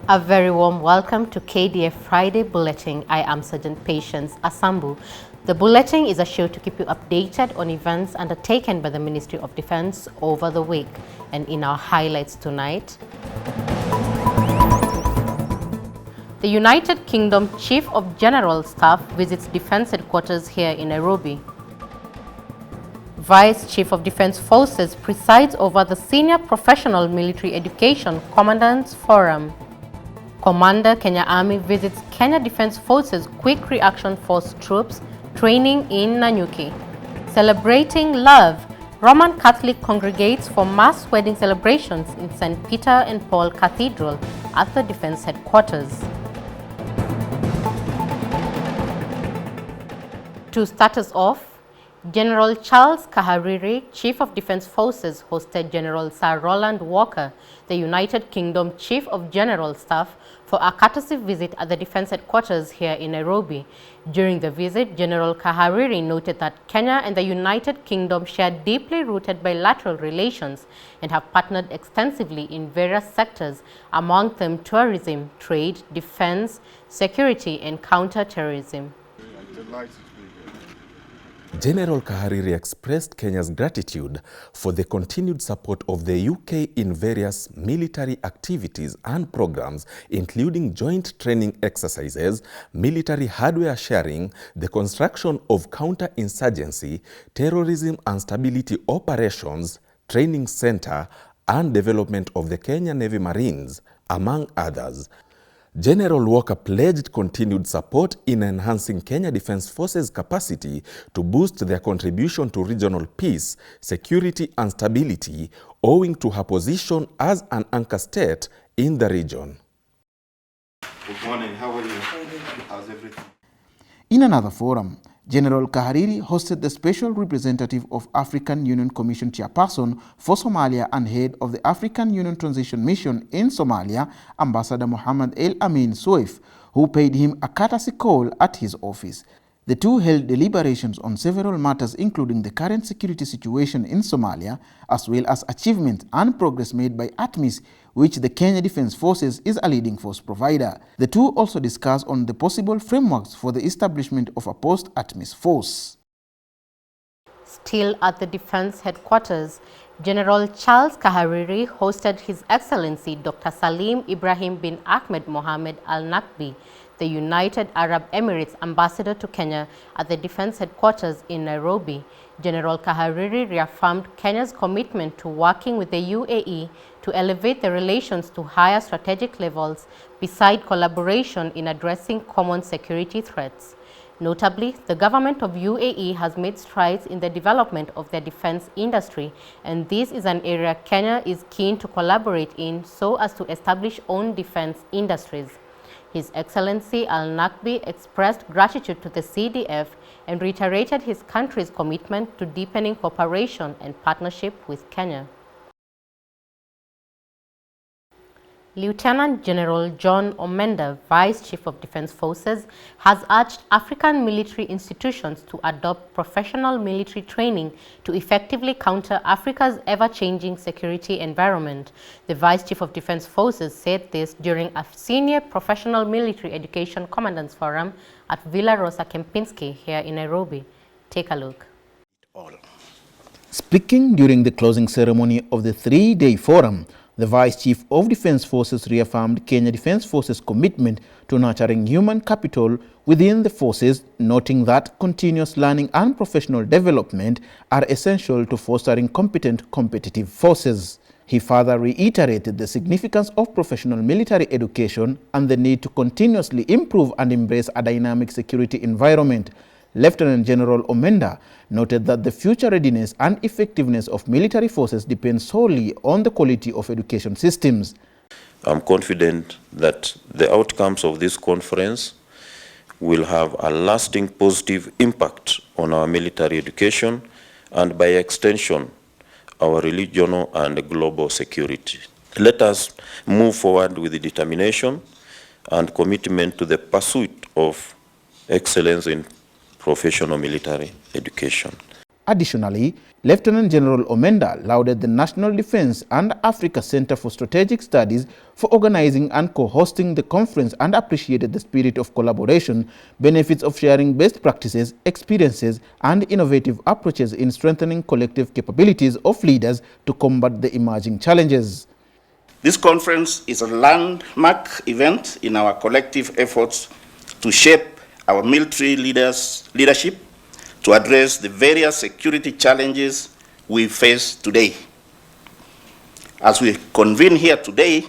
A very warm welcome to Kdf Friday Bulletin. I am Sergeant Patience Asambu. The Bulletin is a show to keep you updated on events undertaken by the Ministry of Defense over the week. And in our highlights tonight, the United Kingdom Chief of General Staff visits Defense Headquarters here in Nairobi. Vice Chief of Defense Forces presides over the Senior Professional Military Education Commandants Forum. Commander Kenya Army visits Kenya Defense Forces Quick Reaction Force troops training in Nanyuki. Celebrating love, Roman Catholic congregates for mass wedding celebrations in St. Peter and Paul Cathedral at the Defense Headquarters. To start us off, General Charles Kahariri, Chief of Defense Forces, hosted General Sir Roland Walker, the United Kingdom Chief of General Staff, for a courtesy visit at the Defense Headquarters here in Nairobi. During the visit, General Kahariri noted that Kenya and the United Kingdom share deeply rooted bilateral relations and have partnered extensively in various sectors, among them tourism, trade, defense, security, and counter-terrorism. General Kahariri expressed Kenya's gratitude for the continued support of the UK in various military activities and programs, including joint training exercises, military hardware sharing, the construction of counter-insurgency, terrorism and stability operations, training center, and development of the Kenya Navy Marines, among others. General Walker pledged continued support in enhancing Kenya Defense Forces' capacity to boost their contribution to regional peace, security and stability, owing to her position as an anchor state in the region. Good morning, how are you? How's everything? In another forum, General Kahariri hosted the Special Representative of African Union Commission Chairperson for Somalia and Head of the African Union Transition Mission in Somalia, Ambassador Mohammed El Amin Soif, who paid him a courtesy call at his office. The two held deliberations on several matters, including the current security situation in Somalia, as well as achievements and progress made by ATMIS, which the Kenya Defense Forces is a leading force provider. The two also discussed on the possible frameworks for the establishment of a post-ATMIS force. Still at the Defense Headquarters, General Charles Kahariri hosted His Excellency Dr. Salim Ibrahim bin Ahmed Mohammed Al Nakbi, the United Arab Emirates Ambassador to Kenya, at the Defense Headquarters in Nairobi. General Kahariri reaffirmed Kenya's commitment to working with the UAE to elevate the relations to higher strategic levels, beside collaboration in addressing common security threats. Notably, the government of UAE has made strides in the development of their defense industry, and this is an area Kenya is keen to collaborate in so as to establish own defense industries. His Excellency Al Nakbi expressed gratitude to the CDF and reiterated his country's commitment to deepening cooperation and partnership with Kenya. Lieutenant General John Omenda, Vice Chief of Defense Forces, has urged African military institutions to adopt professional military training to effectively counter Africa's ever-changing security environment. The Vice Chief of Defense Forces said this during a Senior Professional Military Education Commandants Forum at Villa Rosa Kempinski here in Nairobi. Take a look. Speaking during the closing ceremony of the three-day forum, the Vice Chief of Defense Forces reaffirmed Kenya Defense Forces' commitment to nurturing human capital within the forces, noting that continuous learning and professional development are essential to fostering competent, competitive forces. He further reiterated the significance of professional military education and the need to continuously improve and embrace a dynamic security environment. Lieutenant General Omenda noted that the future readiness and effectiveness of military forces depends solely on the quality of education systems. I'm confident that the outcomes of this conference will have a lasting positive impact on our military education and, by extension, our regional and global security. Let us move forward with determination and commitment to the pursuit of excellence in professional military education. Additionally, Lieutenant General Omenda lauded the National Defense and Africa Center for Strategic Studies for organizing and co-hosting the conference and appreciated the spirit of collaboration, benefits of sharing best practices, experiences, and innovative approaches in strengthening collective capabilities of leaders to combat the emerging challenges. This conference is a landmark event in our collective efforts to shape our military leadership to address the various security challenges we face today. As we convene here today,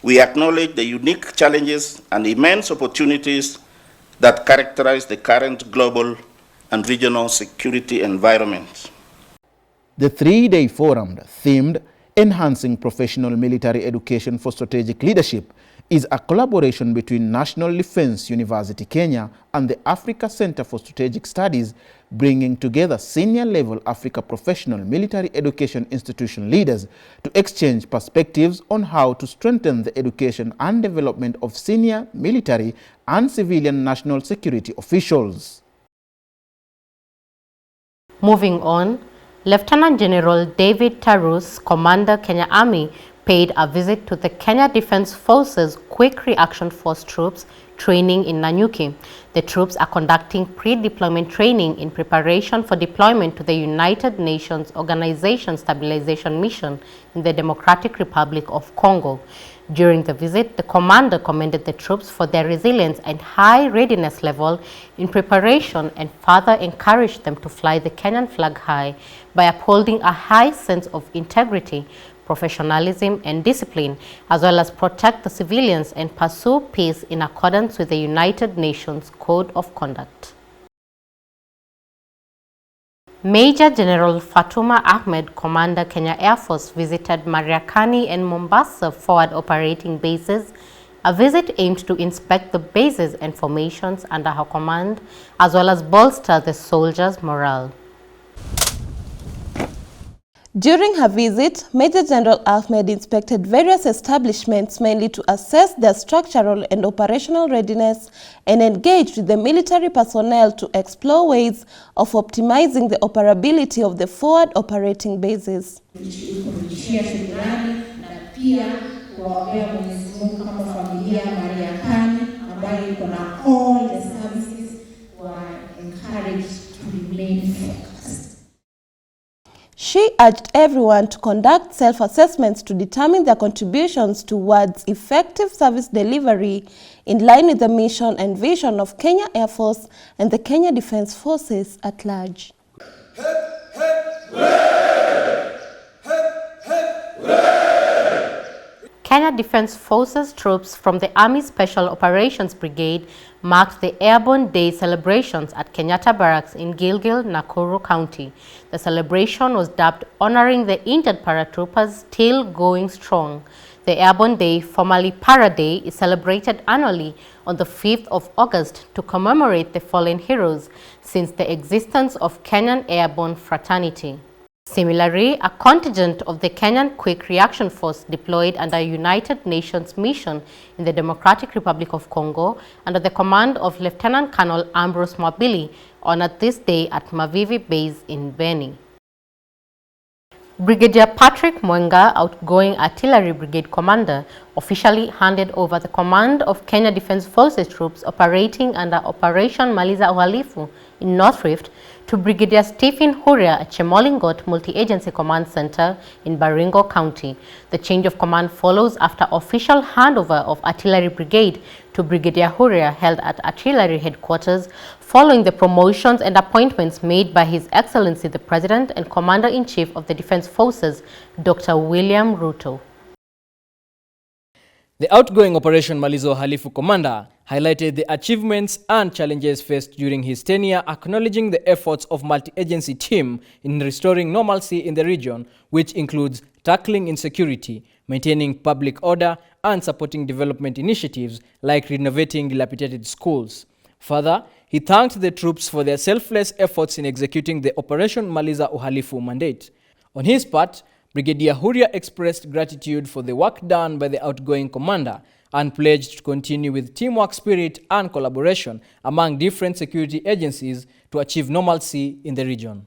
we acknowledge the unique challenges and immense opportunities that characterize the current global and regional security environment. The three-day forum, themed Enhancing Professional Military Education for Strategic Leadership, is a collaboration between National Defense University Kenya and the Africa Center for Strategic Studies, bringing together senior-level Africa professional military education institution leaders to exchange perspectives on how to strengthen the education and development of senior military and civilian national security officials. Moving on, Lieutenant General David Tarus, Commander Kenya Army, paid a visit to the Kenya Defense Forces Quick Reaction Force troops training in Nanyuki. The troops are conducting pre-deployment training in preparation for deployment to the United Nations Organization Stabilization Mission in the Democratic Republic of Congo. During the visit, the commander commended the troops for their resilience and high readiness level in preparation and further encouraged them to fly the Kenyan flag high by upholding a high sense of integrity, professionalism, and discipline, as well as protect the civilians and pursue peace in accordance with the United Nations Code of Conduct. Major General Fatuma Ahmed, Commander Kenya Air Force, visited Mariakani and Mombasa forward operating bases. A visit aimed to inspect the bases and formations under her command, as well as bolster the soldiers' morale. During her visit, Major General Ahmed inspected various establishments mainly to assess their structural and operational readiness and engaged with the military personnel to explore ways of optimizing the operability of the forward operating bases. All the services were encouraged to remain focused. She urged everyone to conduct self-assessments to determine their contributions towards effective service delivery in line with the mission and vision of Kenya Air Force and the Kenya Defense Forces at large. Kenya Defense Forces troops from the Army Special Operations Brigade marked the Airborne Day celebrations at Kenyatta Barracks in Gilgil, Nakuru County. The celebration was dubbed honoring the injured paratroopers still going strong. The Airborne Day, formerly Para Day, is celebrated annually on the 5th of August to commemorate the fallen heroes since the existence of Kenyan Airborne Fraternity. Similarly, a contingent of the Kenyan Quick Reaction Force deployed under a United Nations mission in the Democratic Republic of Congo under the command of Lieutenant Colonel Ambrose Mwabili honored this day at Mavivi Base in Beni. Brigadier Patrick Mwenga, outgoing Artillery Brigade Commander, officially handed over the command of Kenya Defense Forces troops operating under Operation Maliza Uhalifu in North Rift to Brigadier Stephen Huria at Chemolingot Multi-Agency Command Center in Baringo County. The change of command follows after official handover of Artillery Brigade to Brigadier Huria held at Artillery Headquarters following the promotions and appointments made by His Excellency the President and Commander-in-Chief of the Defense Forces, Dr. William Ruto. The outgoing Operation Maliza Uhalifu commander highlighted the achievements and challenges faced during his tenure, acknowledging the efforts of multi-agency team in restoring normalcy in the region, which includes tackling insecurity, maintaining public order, and supporting development initiatives like renovating dilapidated schools. Further, he thanked the troops for their selfless efforts in executing the Operation Maliza Uhalifu mandate. On his part, Brigadier Huria expressed gratitude for the work done by the outgoing commander and pledged to continue with teamwork spirit and collaboration among different security agencies to achieve normalcy in the region.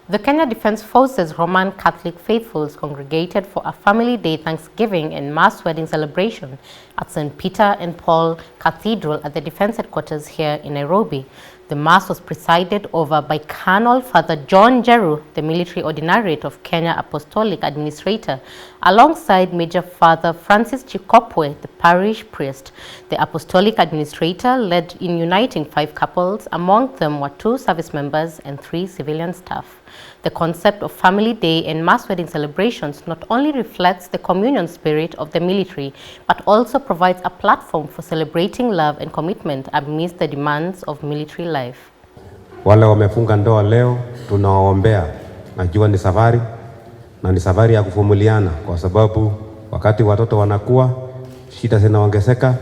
The Kenya Defense Forces Roman Catholic faithfuls congregated for a family day Thanksgiving and mass wedding celebration at St. Peter and Paul Cathedral at the defense headquarters here in Nairobi. The mass was presided over by Colonel Father John Jeru, the military ordinariate of Kenya Apostolic Administrator, alongside Major Father Francis Chikopwe, the parish priest. The Apostolic Administrator led in uniting 5 couples. Among them were 2 service members and 3 civilian staff. The concept of Family Day and mass wedding celebrations not only reflects the communion spirit of the military, but also provides a platform for celebrating love and commitment amidst the demands of military life. Wale wamefunga ndoa leo tunawaombea. Najua ni safari na ni safari ya kuvumiliana, kwa sababu wakati watoto wanakuwa shida zinaongezeka,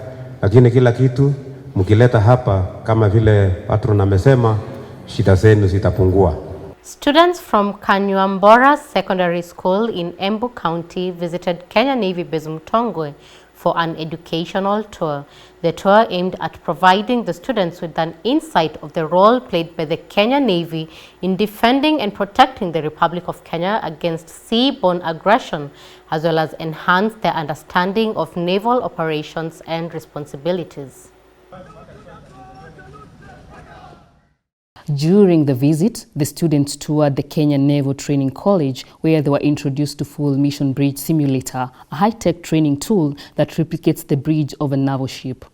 lakini kila kitu mkileta hapa kama vile patron amesema, shida zenu zitapungua. Students from Kanyuambora Secondary School in Embu County visited Kenya Navy base Mtongwe for an educational tour. The tour aimed at providing the students with an insight of the role played by the Kenya Navy in defending and protecting the Republic of Kenya against sea-borne aggression, as well as enhance their understanding of naval operations and responsibilities. During the visit, the students toured the Kenya Naval Training College, where they were introduced to Full Mission Bridge Simulator, a high-tech training tool that replicates the bridge of a naval ship.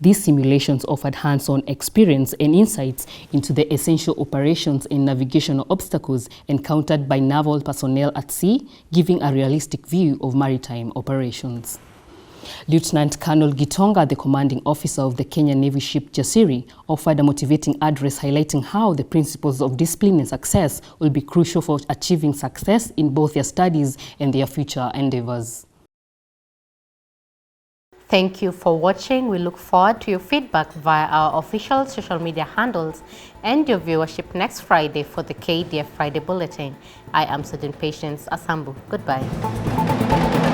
These simulations offered hands-on experience and insights into the essential operations and navigational obstacles encountered by naval personnel at sea, giving a realistic view of maritime operations. Lieutenant Colonel Gitonga, the commanding officer of the Kenya Navy ship Jasiri, offered a motivating address highlighting how the principles of discipline and success will be crucial for achieving success in both their studies and their future endeavors. Thank you for watching. We look forward to your feedback via our official social media handles and your viewership next Friday for the Kdf Friday Bulletin. I am Sergeant Patience Asambu. Goodbye.